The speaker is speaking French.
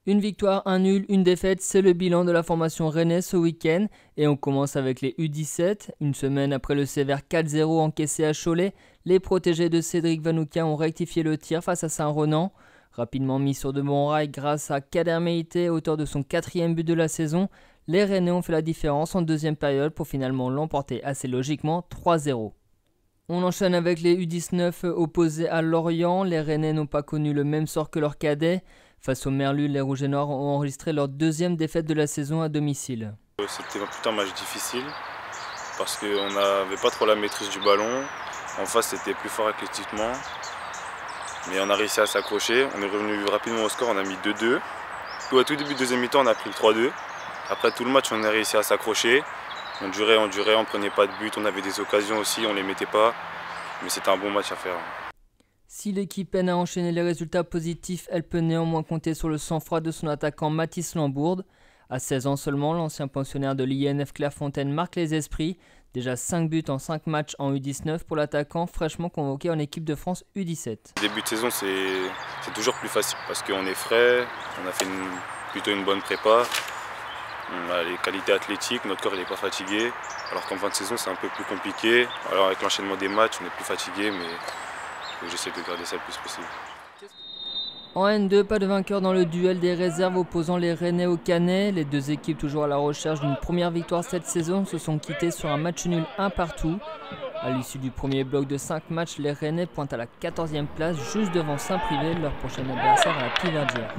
Une victoire, un nul, une défaite, c'est le bilan de la formation rennaise ce week-end. Et on commence avec les U17. Une semaine après le sévère 4-0 encaissé à Cholet, les protégés de Cédric Vanoukia ont rectifié le tir face à Saint-Renan. Rapidement mis sur de bons rails grâce à Kader Meïté, auteur de son 4e but de la saison, les Rennais ont fait la différence en deuxième période pour finalement l'emporter assez logiquement 3-0. On enchaîne avec les U19 opposés à Lorient. Les Rennais n'ont pas connu le même sort que leurs cadets. Face aux Merlus, les Rouges et Noirs ont enregistré leur deuxième défaite de la saison à domicile. C'était plutôt un match difficile parce qu'on n'avait pas trop la maîtrise du ballon. En face, c'était plus fort athlétiquement. Mais on a réussi à s'accrocher. On est revenu rapidement au score, on a mis 2-2. Au tout début de deuxième mi-temps, on a pris le 3-2. Après tout le match, on a réussi à s'accrocher. On durait, on ne prenait pas de but. On avait des occasions aussi, on ne les mettait pas. Mais c'était un bon match à faire. Si l'équipe peine à enchaîner les résultats positifs, elle peut néanmoins compter sur le sang-froid de son attaquant Mathis Lambourde. À 16 ans seulement, l'ancien pensionnaire de l'INF Clairefontaine marque les esprits. Déjà 5 buts en 5 matchs en U19 pour l'attaquant fraîchement convoqué en équipe de France U17. Début de saison, c'est toujours plus facile parce qu'on est frais, on a fait plutôt une bonne prépa. On a les qualités athlétiques, notre corps n'est pas fatigué. Alors qu'en fin de saison, c'est un peu plus compliqué. Alors avec l'enchaînement des matchs, on est plus fatigué, mais j'essaie de garder ça le plus possible. En N2, pas de vainqueur dans le duel des réserves opposant les Rennais aux Canet. Les deux équipes, toujours à la recherche d'une première victoire cette saison, se sont quittées sur un match nul 1 partout. À l'issue du premier bloc de 5 matchs, les Rennais pointent à la 14e place, juste devant Saint-Privé, leur prochain adversaire à la Piverdière.